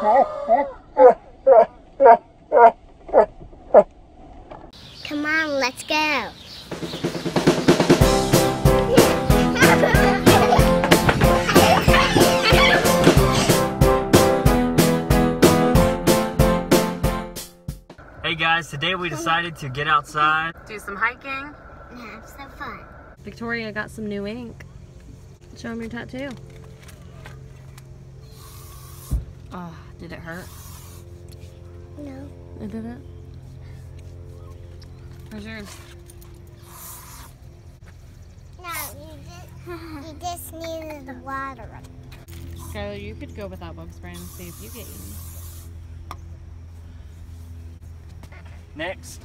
Come on, let's go. Hey guys, today we decided to get outside. Do some hiking. Yeah, have some fun. Victoria got some new ink. Show them your tattoo. Oh, did it hurt? No. It didn't? Where's yours? No, you just needed the water. Skylar, you could go without bug spray and see if you get eaten. Next.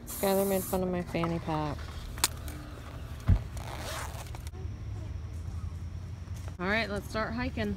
Skylar made fun of my fanny pack. Alright, let's start hiking.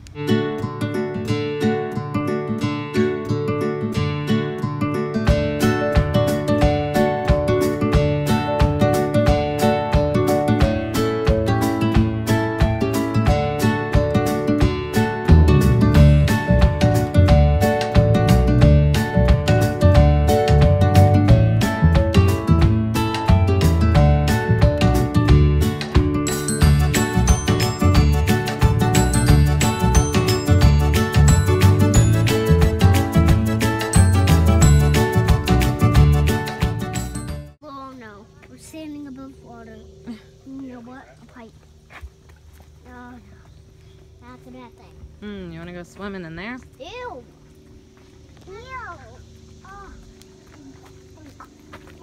Standing above water. You know what? A pipe. Oh, no. That's a bad thing. You want to go swimming in there? Ew. Ew. Oh.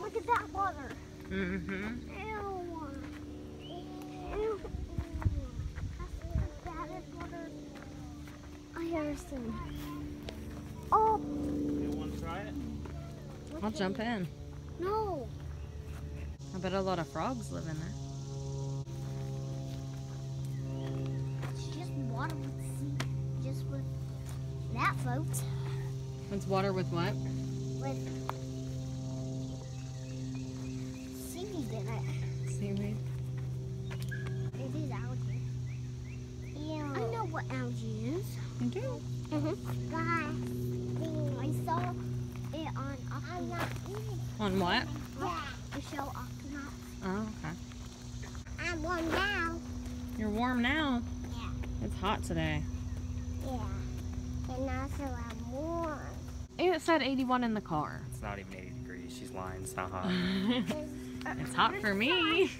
Look at that water. Mm-hmm. Ew. Ew. That's the baddest water I ever seen. Oh. You want to try it? I'll jump in. No. I bet a lot of frogs live in there. It's just water with sea. Just with that, folks. It's water with what? With seaweed in it. Seaweed. It is algae. Ew. I know what algae is. You do? Guys, I saw it on On what? the show Octonauts. Oh, okay. I'm warm now. You're warm now? Yeah. It's hot today. Yeah. And also I'm warm. It said 81 in the car. It's not even 80 degrees. She's lying. It's not hot. It's hot for me.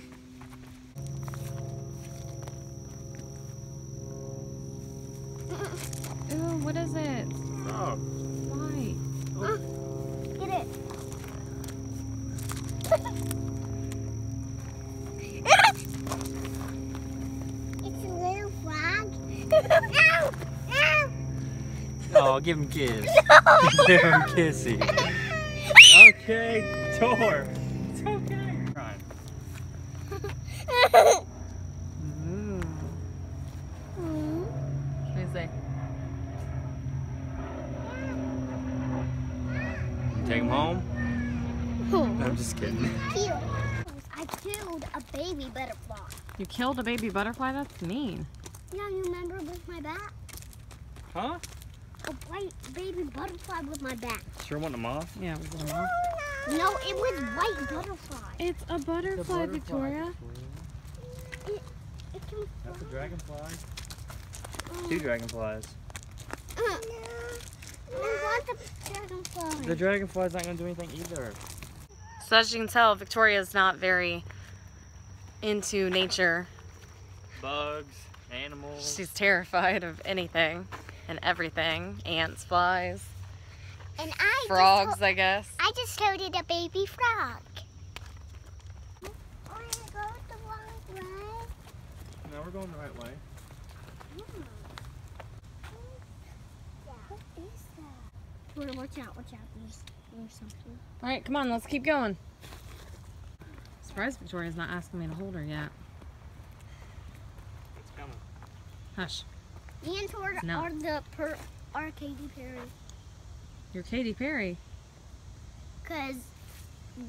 Ooh, what is it? Frog. Why? Get it. It's a little frog. No! No! Oh, give him a kiss. Give him a kissy. Okay, door. It's okay. Right. What do you say? Take him home? I'm just kidding. I killed a baby butterfly. You killed a baby butterfly? That's mean. Yeah, you remember with my bat? Huh? A white baby butterfly with my bat. Sure want them off? Yeah, was it a moth? No, it was white butterfly. It's a butterfly, Victoria. It can That's a dragonfly. Two dragonflies. I want the dragonfly. The dragonfly's not going to do anything either. So as you can tell, Victoria's not very into nature. Bugs, animals. She's terrified of anything and everything. Ants, flies, And frogs, I guess. I just toted a baby frog. Oh, I go the wrong way. No, we're going the right way. What is that? Watch out, there's something. Alright, come on, let's keep going. Surprised Victoria's not asking me to hold her yet. It's coming. Hush. Ants are Katy Perry. You're Katy Perry. Because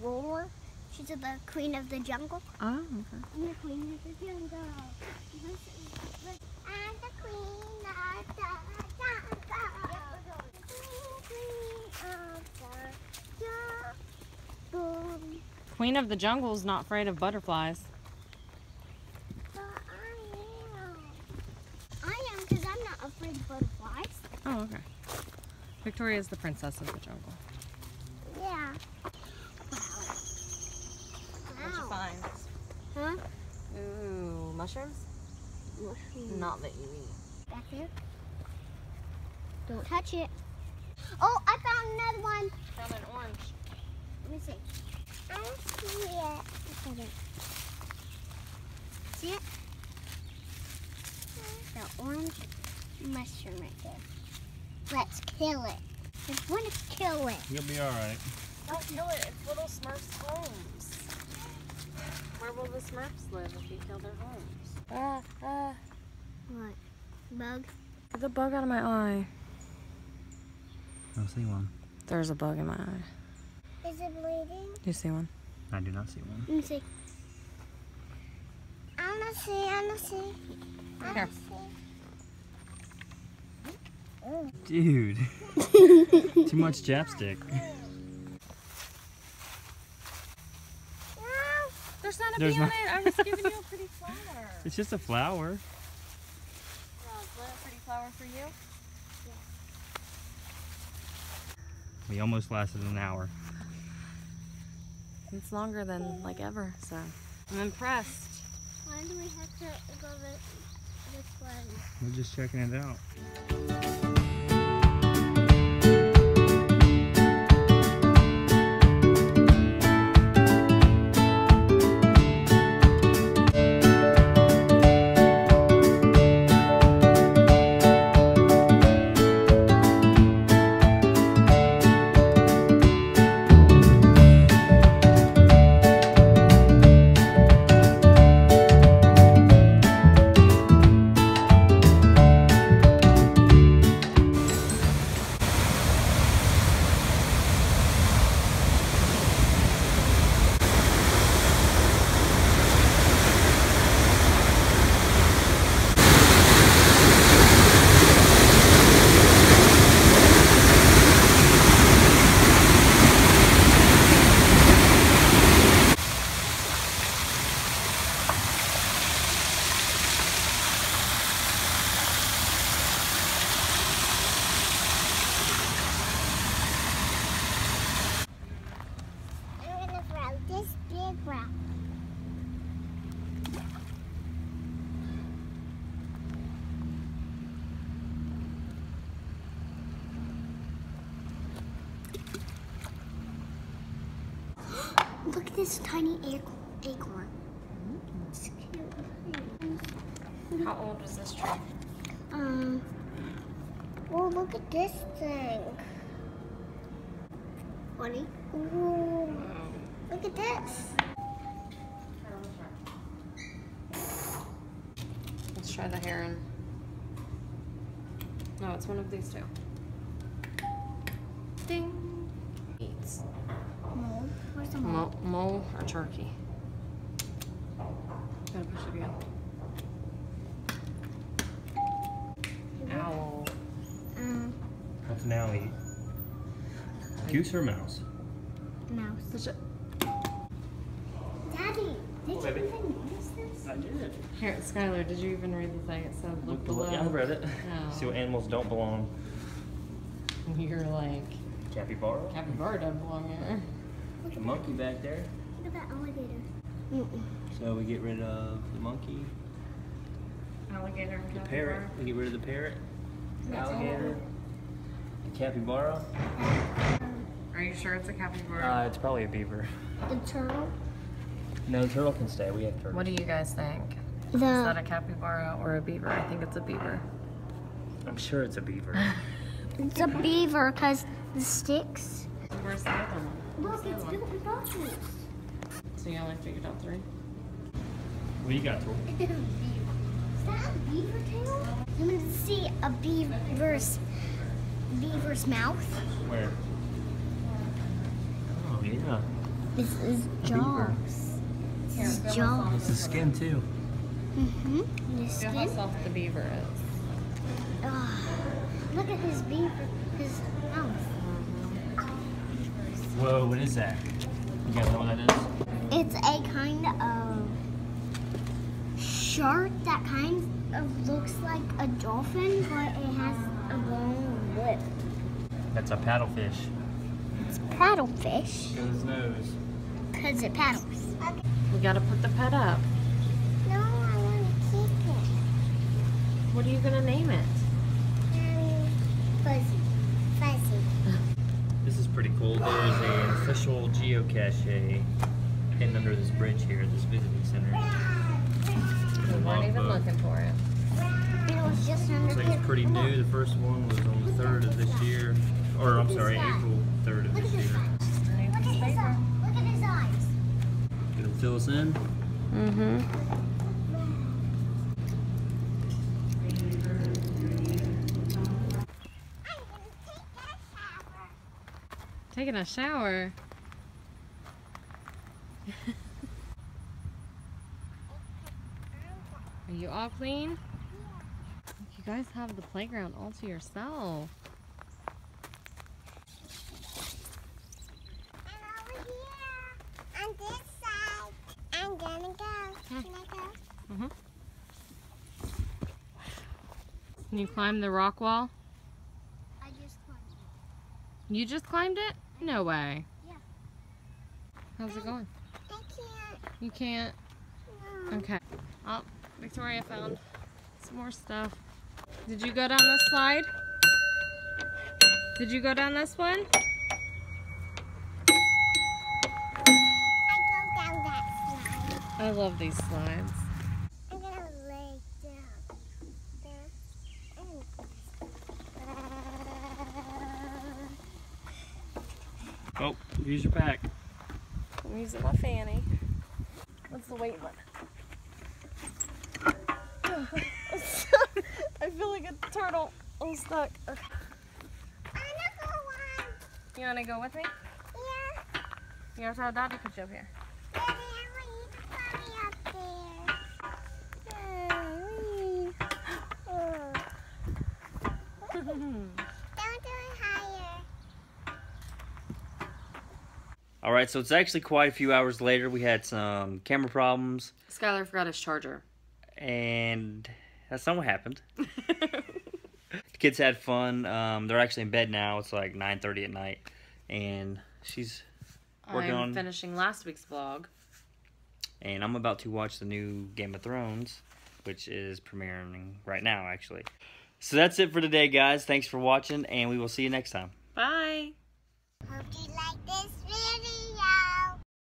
Roar, she's the queen of the jungle. Oh, okay. I'm the queen of the Queen of the Jungle's not afraid of butterflies. But I am because I'm not afraid of butterflies. Oh, okay. Victoria is the princess of the jungle. Yeah. What'd you find? Huh? Ooh, mushrooms? Not that you eat. Back there. Don't touch it. Oh, I found another one. Found an orange. Let me see. I don't see it. Look at it. See it? The orange mushroom right there. Let's kill it. Just want to kill it. You'll be all right. Don't kill it. It's little Smurfs' homes. Where will the Smurfs live if you kill their homes? What? Bug? Get the bug out of my eye. I don't see one. There's a bug in my eye. Is it bleeding? Do you see one? I do not see one. Let me see. I don't see. I don't see. I Here. don't see. Dude. Too much chapstick. There's not a There's bee on not- it. I was giving you a pretty flower. It's just a flower. Is that a pretty flower for you? We almost lasted an hour. It's longer than like ever, so I'm impressed. Why do we have to go this way? We're just checking it out. I'm gonna throw this big rock. Look at this tiny acorn. It's cute. How old is this tree? Well, look at this thing. Funny. Ooh. Look at this. Let's try the heron. No, it's one of these two. Ding. Eats. Mole. Where's the mole? Mole or turkey? Gotta push it again. Owl. What's an owl eat? Goose or mouse? Mouse. Push it. Daddy, did you baby. even notice this? I did. Here, Skylar, did you even read the thing? It said look below. Yeah, I read it. Oh. See what animals don't belong. You're like, Capybara. capybara doesn't belong here. A monkey back there. Look at that alligator. So we get rid of the monkey, Alligator and the capybara. parrot. We get rid of the parrot, the That's alligator, the capybara. Are you sure it's a capybara? It's probably a beaver. The turtle. No, the turtle can stay. We have turtles. What do you guys think? Is that The a capybara or a beaver? I think it's a beaver. I'm sure it's a beaver. it's a beaver because the sticks. Where's the other one? Look, it's built in boxes. So you only figured out 3? What you got, Tor? Is that a beaver tail? I'm gonna see a beaver's mouth. Where? Oh yeah. This is jaws. This is jaws. It's the skin too. Mm-hmm. The Feel how skin. soft the beaver is. Look at his beaver, his mouth. Whoa, what is that? You guys know what that is? It's a kind of shark that kind of looks like a dolphin, but it has a long lip. That's a paddlefish. It's paddlefish. Look at his nose. Because it paddles. We gotta put the pet up. No, I want to keep it. What are you gonna name it? Fuzzy. Fuzzy. This is pretty cool. There's an official geocache hidden under this bridge here at this visiting center. We weren't even looking for it. It was just under Looks like here. it's pretty new. The first one was on the 3rd of this year. Or, I'm sorry, April 3rd of Look this at his year. eyes. Look at his eyes. Look at his eyes. Gonna fill us in? Mm-hmm. Taking a shower. Are you all clean? You guys have the playground all to yourself. And over here, on this side, I'm gonna go. Can I go? Mm-hmm. Can you climb the rock wall? I just climbed it. You just climbed it? No way. Yeah. How's it going? I can't. You can't? No. Okay. Oh, Victoria found some more stuff. Did you go down this slide? Did you go down this one? I go down that slide. I love these slides. I'm gonna lay down. There. Oh, use your pack. I'm using my fanny. What's the weight limit? I feel like a turtle. I'm stuck. Okay. You wanna go with me? Yeah. You want to tell Daddy to put you up here? Daddy, I want you to put me up there. Don't do it higher. Alright, so it's actually quite a few hours later. We had some camera problems. Skylar forgot his charger. And that's not what happened. The kids had fun. They're actually in bed now. It's like 9:30 at night. And she's working I'm on... finishing last week's vlog. And I'm about to watch the new Game of Thrones, which is premiering right now, actually. So that's it for today, guys. Thanks for watching, and we will see you next time. Bye.